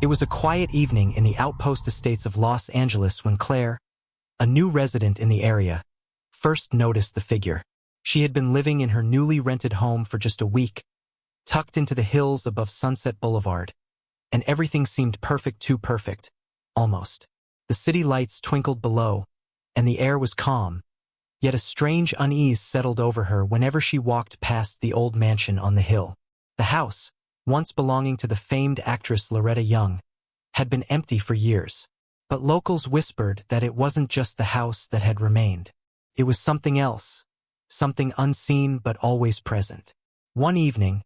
It was a quiet evening in the Outpost estates of Los Angeles when Claire, a new resident in the area, first noticed the figure. She had been living in her newly rented home for just a week, tucked into the hills above Sunset Boulevard, and everything seemed perfect, too perfect, almost. The city lights twinkled below, and the air was calm, yet a strange unease settled over her whenever she walked past the old mansion on the hill. The house, once belonging to the famed actress Loretta, had been empty for years, but locals whispered that it wasn't just the house that had remained. It was something else, something unseen but always present. One evening,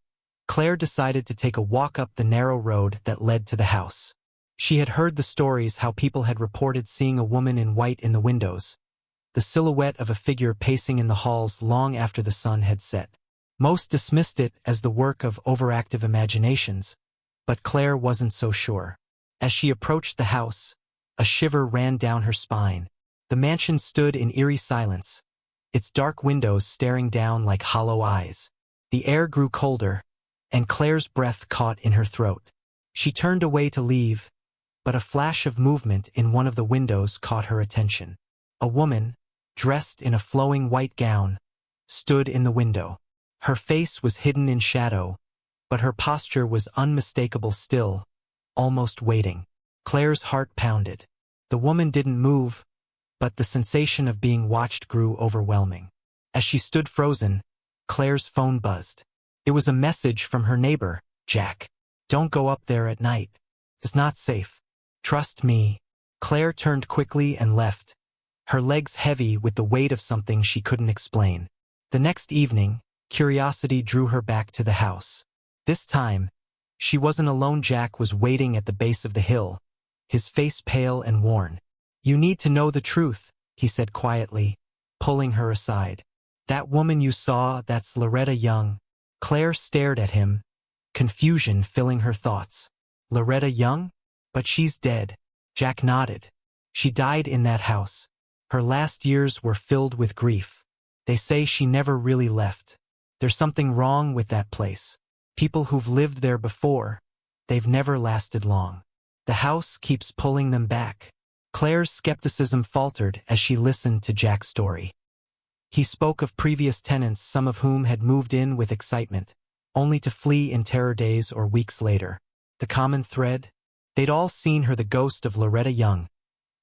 Claire decided to take a walk up the narrow road that led to the house. She had heard the stories how people had reported seeing a woman in white in the windows, the silhouette of a figure pacing in the halls long after the sun had set. Most dismissed it as the work of overactive imaginations, but Claire wasn't so sure. As she approached the house, a shiver ran down her spine. The mansion stood in eerie silence, its dark windows staring down like hollow eyes. The air grew colder, and Claire's breath caught in her throat. She turned away to leave, but a flash of movement in one of the windows caught her attention. A woman, dressed in a flowing white gown, stood in the window. Her face was hidden in shadow, but her posture was unmistakable, still, almost waiting. Claire's heart pounded. The woman didn't move, but the sensation of being watched grew overwhelming. As she stood frozen, Claire's phone buzzed. It was a message from her neighbor, Jack. "Don't go up there at night. It's not safe. Trust me." Claire turned quickly and left, her legs heavy with the weight of something she couldn't explain. The next evening, curiosity drew her back to the house. This time, she wasn't alone. Jack was waiting at the base of the hill, his face pale and worn. "You need to know the truth," he said quietly, pulling her aside. "That woman you saw, that's Loretta Young." Claire stared at him, confusion filling her thoughts. "Loretta Young? But she's dead." Jack nodded. "She died in that house. Her last years were filled with grief. They say she never really left. There's something wrong with that place. People who've lived there before, they've never lasted long. The house keeps pulling them back." Claire's skepticism faltered as she listened to Jack's story. He spoke of previous tenants, some of whom had moved in with excitement, only to flee in terror days or weeks later. The common thread? They'd all seen her, the ghost of Loretta Young,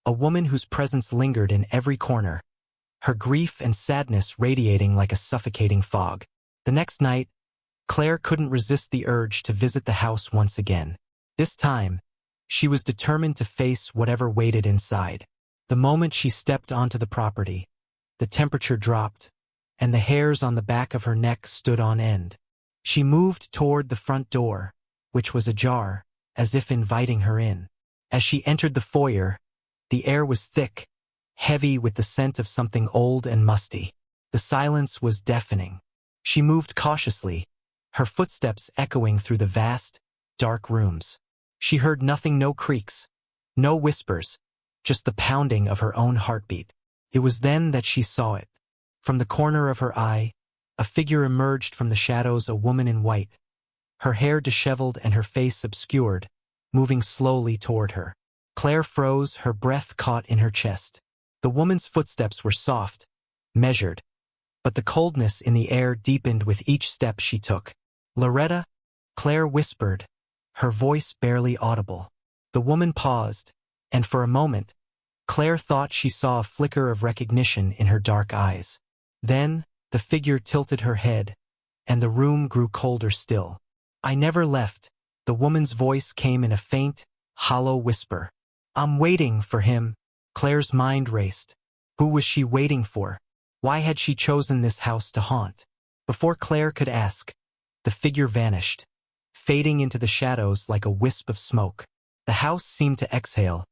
a woman whose presence lingered in every corner, her grief and sadness radiating like a suffocating fog. The next night, Claire couldn't resist the urge to visit the house once again. This time, she was determined to face whatever waited inside. The moment she stepped onto the property, the temperature dropped, and the hairs on the back of her neck stood on end. She moved toward the front door, which was ajar, as if inviting her in. As she entered the foyer, the air was thick, heavy with the scent of something old and musty. The silence was deafening. She moved cautiously, her footsteps echoing through the vast, dark rooms. She heard nothing, no creaks, no whispers, just the pounding of her own heartbeat. It was then that she saw it. From the corner of her eye, a figure emerged from the shadows, a woman in white, her hair disheveled and her face obscured, moving slowly toward her. Claire froze, her breath caught in her chest. The woman's footsteps were soft, measured, but the coldness in the air deepened with each step she took. "Loretta?" Claire whispered, her voice barely audible. The woman paused, and for a moment, Claire thought she saw a flicker of recognition in her dark eyes. Then, the figure tilted her head, and the room grew colder still. "I never left." The woman's voice came in a faint, hollow whisper. "I'm waiting for him." Claire's mind raced. Who was she waiting for? Why had she chosen this house to haunt? Before Claire could ask, the figure vanished, fading into the shadows like a wisp of smoke. The house seemed to exhale,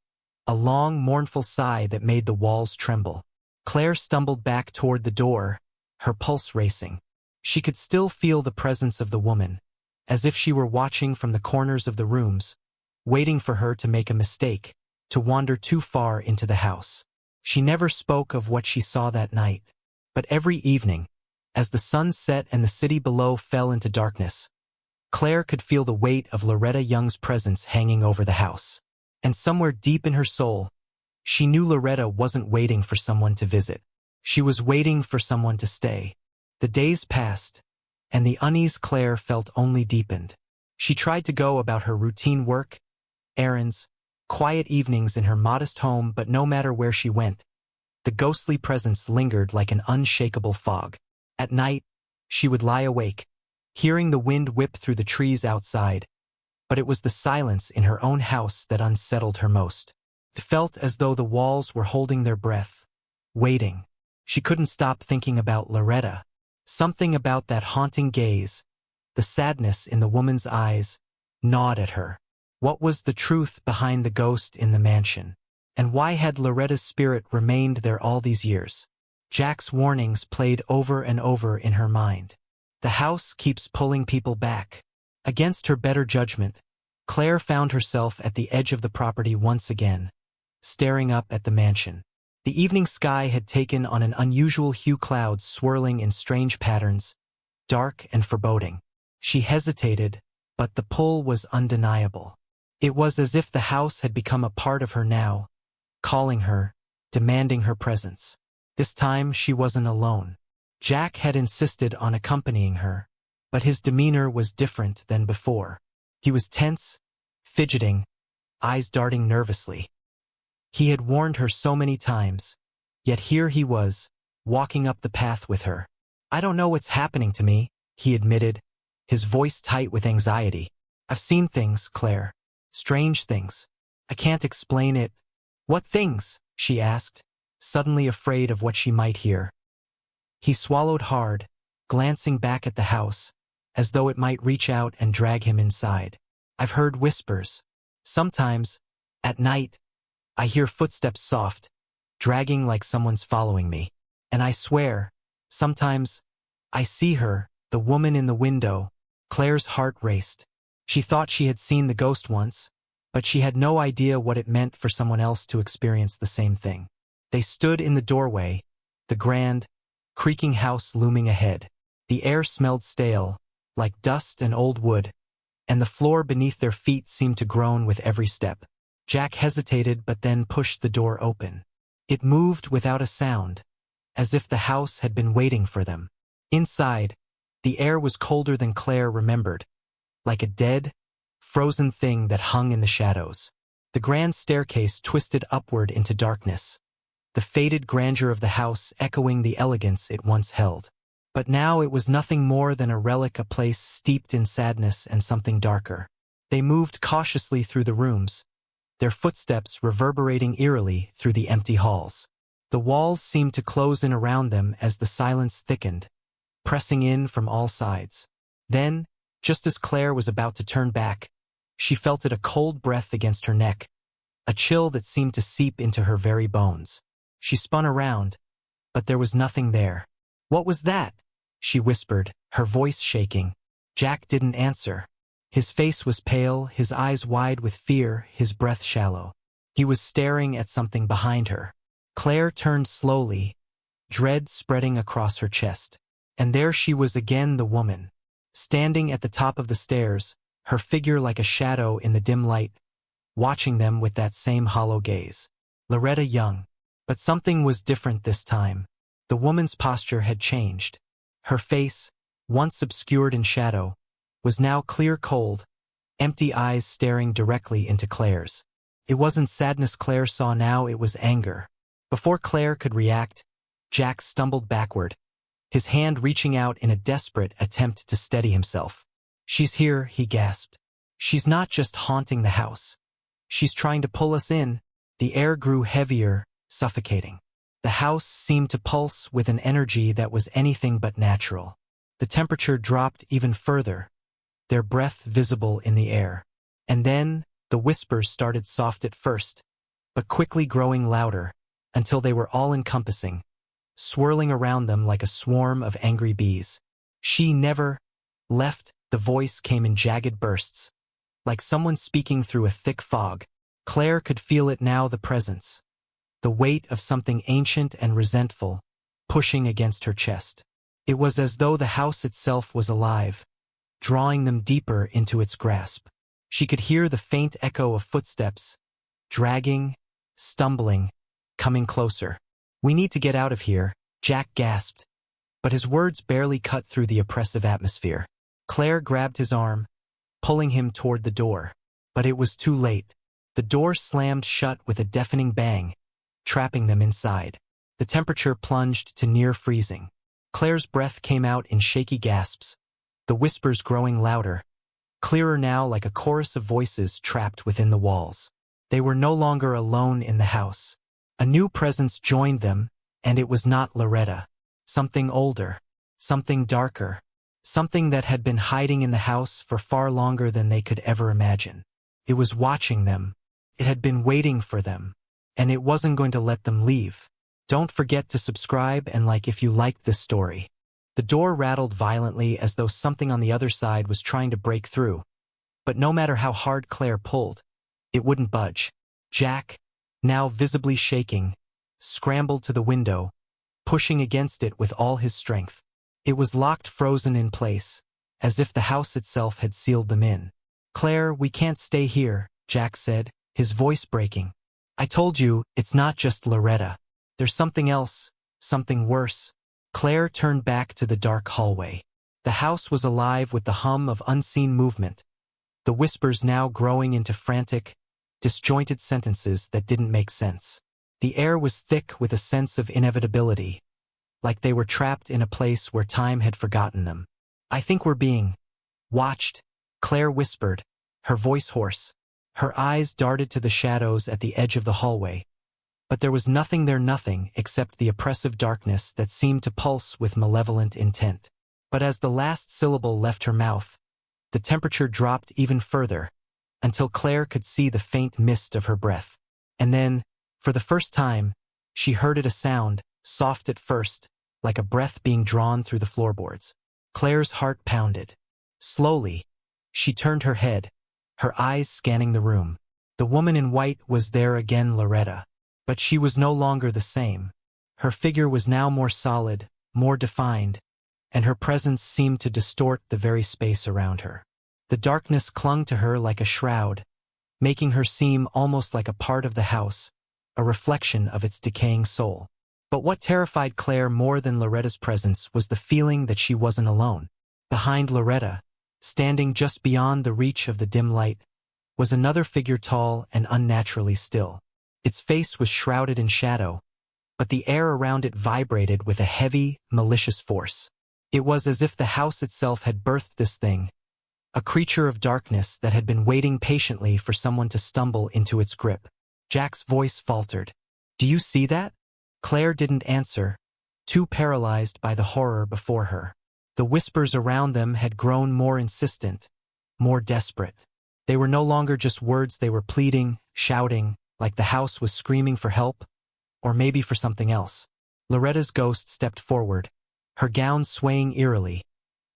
a long, mournful sigh that made the walls tremble. Claire stumbled back toward the door, her pulse racing. She could still feel the presence of the woman, as if she were watching from the corners of the rooms, waiting for her to make a mistake, to wander too far into the house. She never spoke of what she saw that night, but every evening, as the sun set and the city below fell into darkness, Claire could feel the weight of Loretta Young's presence hanging over the house. And somewhere deep in her soul, she knew Loretta wasn't waiting for someone to visit. She was waiting for someone to stay. The days passed, and the unease Claire felt only deepened. She tried to go about her routine work, errands, quiet evenings in her modest home, but no matter where she went, the ghostly presence lingered like an unshakable fog. At night, she would lie awake, hearing the wind whip through the trees outside, but it was the silence in her own house that unsettled her most. It felt as though the walls were holding their breath, waiting. She couldn't stop thinking about Loretta. Something about that haunting gaze, the sadness in the woman's eyes, gnawed at her. What was the truth behind the ghost in the mansion? And why had Loretta's spirit remained there all these years? Jack's warnings played over and over in her mind. The house keeps pulling people back. Against her better judgment, Claire found herself at the edge of the property once again, staring up at the mansion. The evening sky had taken on an unusual hue, clouds swirling in strange patterns, dark and foreboding. She hesitated, but the pull was undeniable. It was as if the house had become a part of her now, calling her, demanding her presence. This time she wasn't alone. Jack had insisted on accompanying her, but his demeanor was different than before. He was tense, fidgeting, eyes darting nervously. He had warned her so many times, yet here he was, walking up the path with her. "I don't know what's happening to me," he admitted, his voice tight with anxiety. "I've seen things, Claire. Strange things. I can't explain it." "What things?" she asked, suddenly afraid of what she might hear. He swallowed hard, glancing back at the house, as though it might reach out and drag him inside. "I've heard whispers. Sometimes, at night, I hear footsteps soft, dragging like someone's following me. And I swear, sometimes, I see her, the woman in the window." Claire's heart raced. She thought she had seen the ghost once, but she had no idea what it meant for someone else to experience the same thing. They stood in the doorway, the grand, creaking house looming ahead. The air smelled stale, like dust and old wood, and the floor beneath their feet seemed to groan with every step. Jack hesitated but then pushed the door open. It moved without a sound, as if the house had been waiting for them. Inside, the air was colder than Claire remembered, like a dead, frozen thing that hung in the shadows. The grand staircase twisted upward into darkness, the faded grandeur of the house echoing the elegance it once held. But now it was nothing more than a relic, a place steeped in sadness and something darker. They moved cautiously through the rooms, their footsteps reverberating eerily through the empty halls. The walls seemed to close in around them as the silence thickened, pressing in from all sides. Then, just as Claire was about to turn back, she felt it, a cold breath against her neck, a chill that seemed to seep into her very bones. She spun around, but there was nothing there. "What was that?" she whispered, her voice shaking. Jack didn't answer. His face was pale, his eyes wide with fear, his breath shallow. He was staring at something behind her. Claire turned slowly, dread spreading across her chest. And there she was again, the woman, standing at the top of the stairs, her figure like a shadow in the dim light, watching them with that same hollow gaze. Loretta Young. But something was different this time. The woman's posture had changed. Her face, once obscured in shadow, was now clear, cold, empty eyes staring directly into Claire's. It wasn't sadness Claire saw now, it was anger. Before Claire could react, Jack stumbled backward, his hand reaching out in a desperate attempt to steady himself. "She's here," he gasped. "She's not just haunting the house. She's trying to pull us in." The air grew heavier, suffocating. The house seemed to pulse with an energy that was anything but natural. The temperature dropped even further, their breath visible in the air. And then, the whispers started soft at first, but quickly growing louder, until they were all-encompassing, swirling around them like a swarm of angry bees. "She never left," the voice came in jagged bursts, like someone speaking through a thick fog. Claire could feel it now, the presence, the weight of something ancient and resentful, pushing against her chest. It was as though the house itself was alive, drawing them deeper into its grasp. She could hear the faint echo of footsteps, dragging, stumbling, coming closer. "We need to get out of here," Jack gasped, but his words barely cut through the oppressive atmosphere. Claire grabbed his arm, pulling him toward the door. But it was too late. The door slammed shut with a deafening bang, trapping them inside. The temperature plunged to near freezing. Claire's breath came out in shaky gasps, the whispers growing louder, clearer now like a chorus of voices trapped within the walls. They were no longer alone in the house. A new presence joined them, and it was not Loretta. Something older, something darker, something that had been hiding in the house for far longer than they could ever imagine. It was watching them. It had been waiting for them, and it wasn't going to let them leave. Don't forget to subscribe and like if you liked this story. The door rattled violently as though something on the other side was trying to break through. But no matter how hard Claire pulled, it wouldn't budge. Jack, now visibly shaking, scrambled to the window, pushing against it with all his strength. It was locked frozen in place, as if the house itself had sealed them in. "Claire, we can't stay here," Jack said, his voice breaking. "I told you, it's not just Loretta. There's something else, something worse." Claire turned back to the dark hallway. The house was alive with the hum of unseen movement, the whispers now growing into frantic, disjointed sentences that didn't make sense. The air was thick with a sense of inevitability, like they were trapped in a place where time had forgotten them. "I think we're being watched," Claire whispered, her voice hoarse. Her eyes darted to the shadows at the edge of the hallway. But there was nothing there, nothing except the oppressive darkness that seemed to pulse with malevolent intent. But as the last syllable left her mouth, the temperature dropped even further, until Claire could see the faint mist of her breath. And then, for the first time, she heard it, a sound, soft at first, like a breath being drawn through the floorboards. Claire's heart pounded. Slowly, she turned her head, her eyes scanning the room. The woman in white was there again, Loretta. But she was no longer the same. Her figure was now more solid, more defined, and her presence seemed to distort the very space around her. The darkness clung to her like a shroud, making her seem almost like a part of the house, a reflection of its decaying soul. But what terrified Claire more than Loretta's presence was the feeling that she wasn't alone. Behind Loretta, standing just beyond the reach of the dim light, was another figure, tall and unnaturally still. Its face was shrouded in shadow, but the air around it vibrated with a heavy, malicious force. It was as if the house itself had birthed this thing, a creature of darkness that had been waiting patiently for someone to stumble into its grip. Jack's voice faltered. "Do you see that?" Claire didn't answer, too paralyzed by the horror before her. The whispers around them had grown more insistent, more desperate. They were no longer just words, they were pleading, shouting, like the house was screaming for help, or maybe for something else. Loretta's ghost stepped forward, her gown swaying eerily,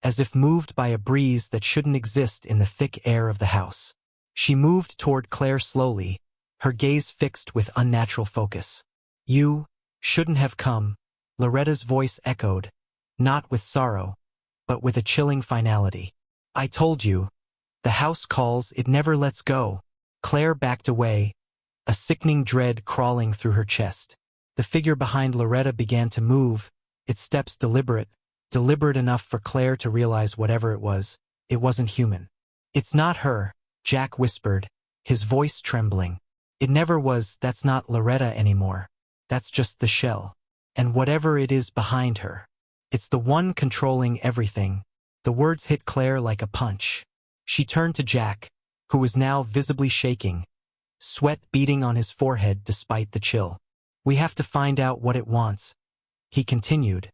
as if moved by a breeze that shouldn't exist in the thick air of the house. She moved toward Claire slowly, her gaze fixed with unnatural focus. "You shouldn't have come," Loretta's voice echoed, not with sorrow, but with a chilling finality. "I told you. The house calls, it never lets go." Claire backed away, a sickening dread crawling through her chest. The figure behind Loretta began to move, its steps deliberate enough for Claire to realize whatever it wasn't human. "It's not her," Jack whispered, his voice trembling. "It never was. That's not Loretta anymore. That's just the shell. And whatever it is behind her, it's the one controlling everything." The words hit Claire like a punch. She turned to Jack, who was now visibly shaking, sweat beading on his forehead despite the chill. "We have to find out what it wants," he continued,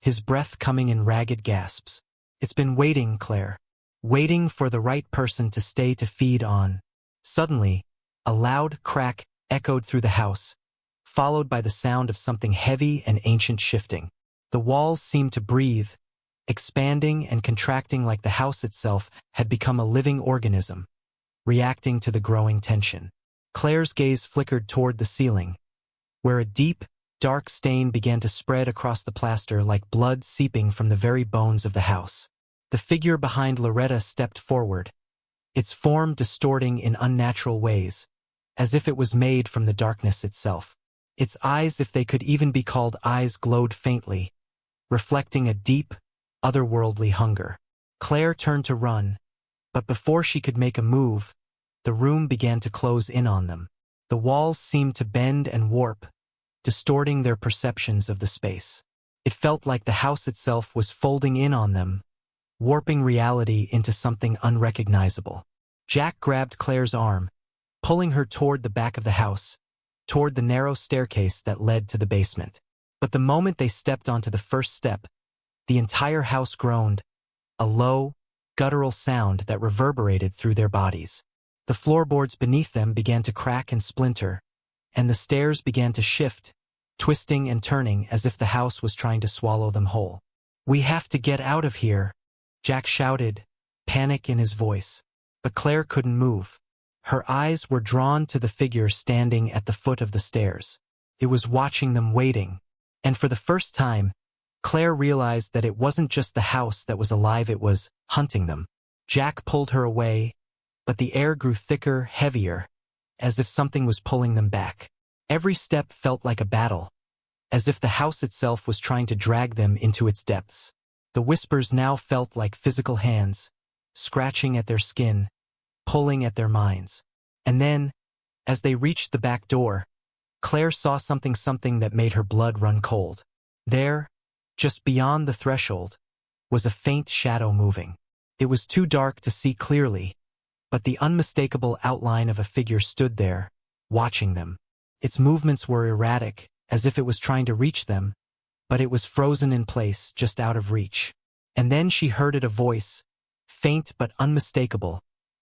his breath coming in ragged gasps. "It's been waiting, Claire. Waiting for the right person to stay to feed on." Suddenly, a loud crack echoed through the house, followed by the sound of something heavy and ancient shifting. The walls seemed to breathe, expanding and contracting like the house itself had become a living organism, reacting to the growing tension. Claire's gaze flickered toward the ceiling, where a deep, dark stain began to spread across the plaster like blood seeping from the very bones of the house. The figure behind Loretta stepped forward, its form distorting in unnatural ways, as if it was made from the darkness itself. Its eyes, if they could even be called eyes, glowed faintly, reflecting a deep, otherworldly hunger. Claire turned to run, but before she could make a move, the room began to close in on them. The walls seemed to bend and warp, distorting their perceptions of the space. It felt like the house itself was folding in on them, warping reality into something unrecognizable. Jack grabbed Claire's arm, pulling her toward the back of the house, toward the narrow staircase that led to the basement. But the moment they stepped onto the first step, the entire house groaned, a low, guttural sound that reverberated through their bodies. The floorboards beneath them began to crack and splinter, and the stairs began to shift, twisting and turning as if the house was trying to swallow them whole. "We have to get out of here," Jack shouted, panic in his voice. But Claire couldn't move. Her eyes were drawn to the figure standing at the foot of the stairs. It was watching them, waiting. And for the first time, Claire realized that it wasn't just the house that was alive, it was hunting them. Jack pulled her away, but the air grew thicker, heavier, as if something was pulling them back. Every step felt like a battle, as if the house itself was trying to drag them into its depths. The whispers now felt like physical hands, scratching at their skin, pulling at their minds. And then, as they reached the back door, Claire saw something that made her blood run cold. There, just beyond the threshold, was a faint shadow moving. It was too dark to see clearly, but the unmistakable outline of a figure stood there, watching them. Its movements were erratic, as if it was trying to reach them, but it was frozen in place, just out of reach. And then she heard it, a voice, faint but unmistakable,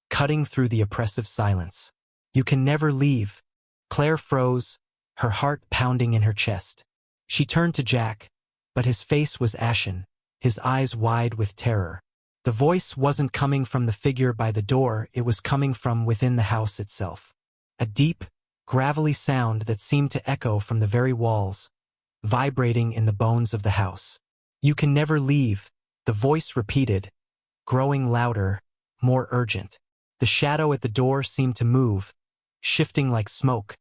cutting through the oppressive silence. "You can never leave." Claire froze, her heart pounding in her chest. She turned to Jack, but his face was ashen, his eyes wide with terror. The voice wasn't coming from the figure by the door, it was coming from within the house itself. A deep, gravelly sound that seemed to echo from the very walls, vibrating in the bones of the house. "You can never leave," the voice repeated, growing louder, more urgent. The shadow at the door seemed to move, shifting like smoke,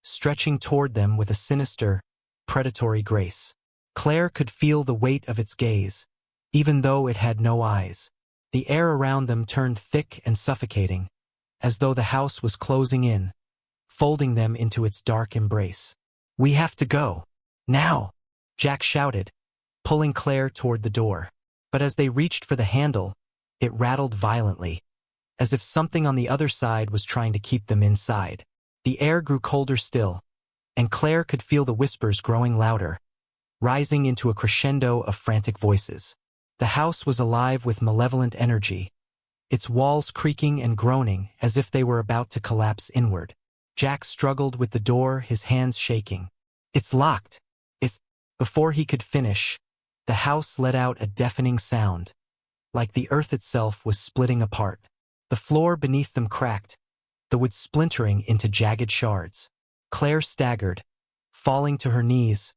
stretching toward them with a sinister, predatory grace. Claire could feel the weight of its gaze, even though it had no eyes. The air around them turned thick and suffocating, as though the house was closing in, folding them into its dark embrace. "We have to go. Now!" Jack shouted, pulling Claire toward the door. But as they reached for the handle, it rattled violently, as if something on the other side was trying to keep them inside. The air grew colder still, and Claire could feel the whispers growing louder, rising into a crescendo of frantic voices. The house was alive with malevolent energy, its walls creaking and groaning as if they were about to collapse inward. Jack struggled with the door, his hands shaking. "It's locked. It's—" Before he could finish, the house let out a deafening sound, like the earth itself was splitting apart. The floor beneath them cracked, the wood splintering into jagged shards. Claire staggered, falling to her knees,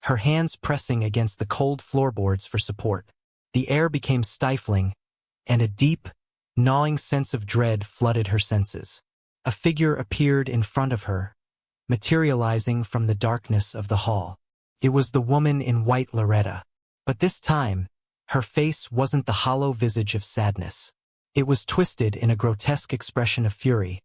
her hands pressing against the cold floorboards for support. The air became stifling, and a deep, gnawing sense of dread flooded her senses. A figure appeared in front of her, materializing from the darkness of the hall. It was the woman in white, Loretta. But this time, her face wasn't the hollow visage of sadness. It was twisted in a grotesque expression of fury,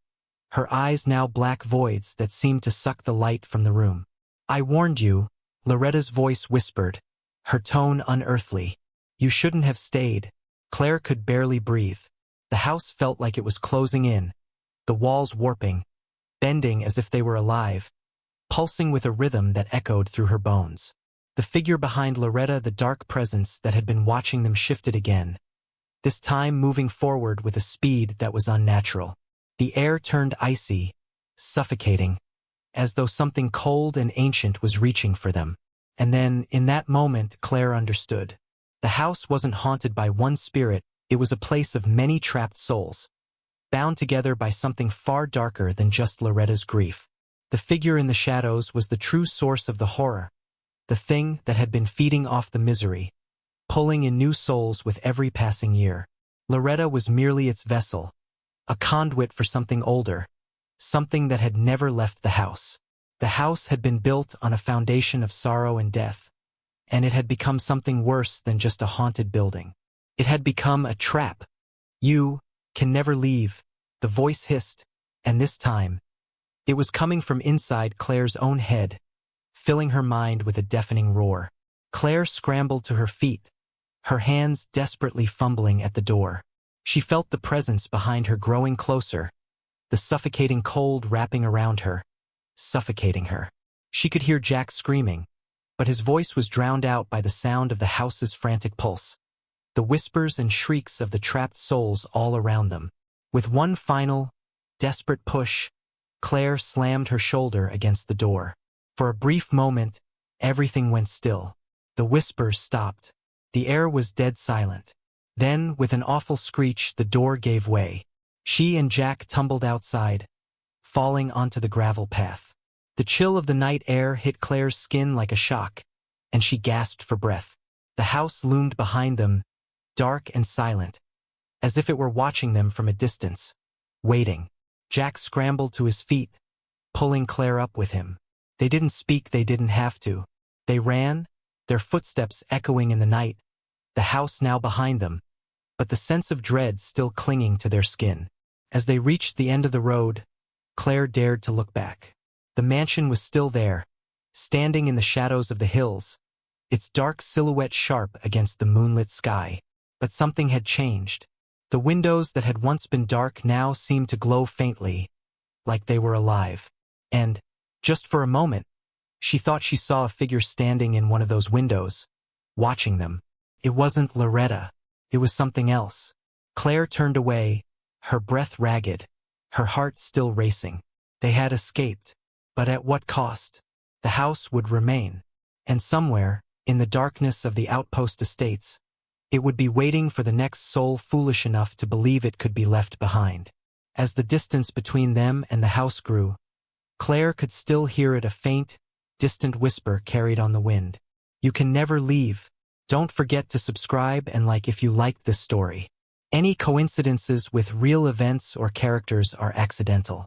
her eyes now black voids that seemed to suck the light from the room. "I warned you," Loretta's voice whispered, her tone unearthly. "You shouldn't have stayed." Claire could barely breathe. The house felt like it was closing in, the walls warping, bending as if they were alive, pulsing with a rhythm that echoed through her bones. The figure behind Loretta, the dark presence that had been watching them, shifted again, this time moving forward with a speed that was unnatural. The air turned icy, suffocating, as though something cold and ancient was reaching for them. And then, in that moment, Claire understood. The house wasn't haunted by one spirit, it was a place of many trapped souls, bound together by something far darker than just Loretta's grief. The figure in the shadows was the true source of the horror, the thing that had been feeding off the misery, pulling in new souls with every passing year. Loretta was merely its vessel, a conduit for something older, something that had never left the house. The house had been built on a foundation of sorrow and death, and it had become something worse than just a haunted building. It had become a trap. "You can never leave," the voice hissed, and this time, it was coming from inside Claire's own head, filling her mind with a deafening roar. Claire scrambled to her feet, her hands desperately fumbling at the door. She felt the presence behind her growing closer, the suffocating cold wrapping around her, suffocating her. She could hear Jack screaming, but his voice was drowned out by the sound of the house's frantic pulse, the whispers and shrieks of the trapped souls all around them. With one final, desperate push, Claire slammed her shoulder against the door. For a brief moment, everything went still. The whispers stopped. The air was dead silent. Then, with an awful screech, the door gave way. She and Jack tumbled outside, falling onto the gravel path. The chill of the night air hit Claire's skin like a shock, and she gasped for breath. The house loomed behind them, dark and silent, as if it were watching them from a distance, waiting. Jack scrambled to his feet, pulling Claire up with him. They didn't speak, they didn't have to. They ran, their footsteps echoing in the night, the house now behind them, but the sense of dread still clinging to their skin. As they reached the end of the road, Claire dared to look back. The mansion was still there, standing in the shadows of the hills, its dark silhouette sharp against the moonlit sky. But something had changed. The windows that had once been dark now seemed to glow faintly, like they were alive. And, just for a moment, she thought she saw a figure standing in one of those windows, watching them. It wasn't Loretta. It was something else. Claire turned away, her breath ragged, her heart still racing. They had escaped. But at what cost? The house would remain. And somewhere, in the darkness of the Outpost estates, it would be waiting for the next soul foolish enough to believe it could be left behind. As the distance between them and the house grew, Claire could still hear it, a faint, distant whisper carried on the wind. "You can never leave." Don't forget to subscribe and like if you liked this story. Any coincidences with real events or characters are accidental.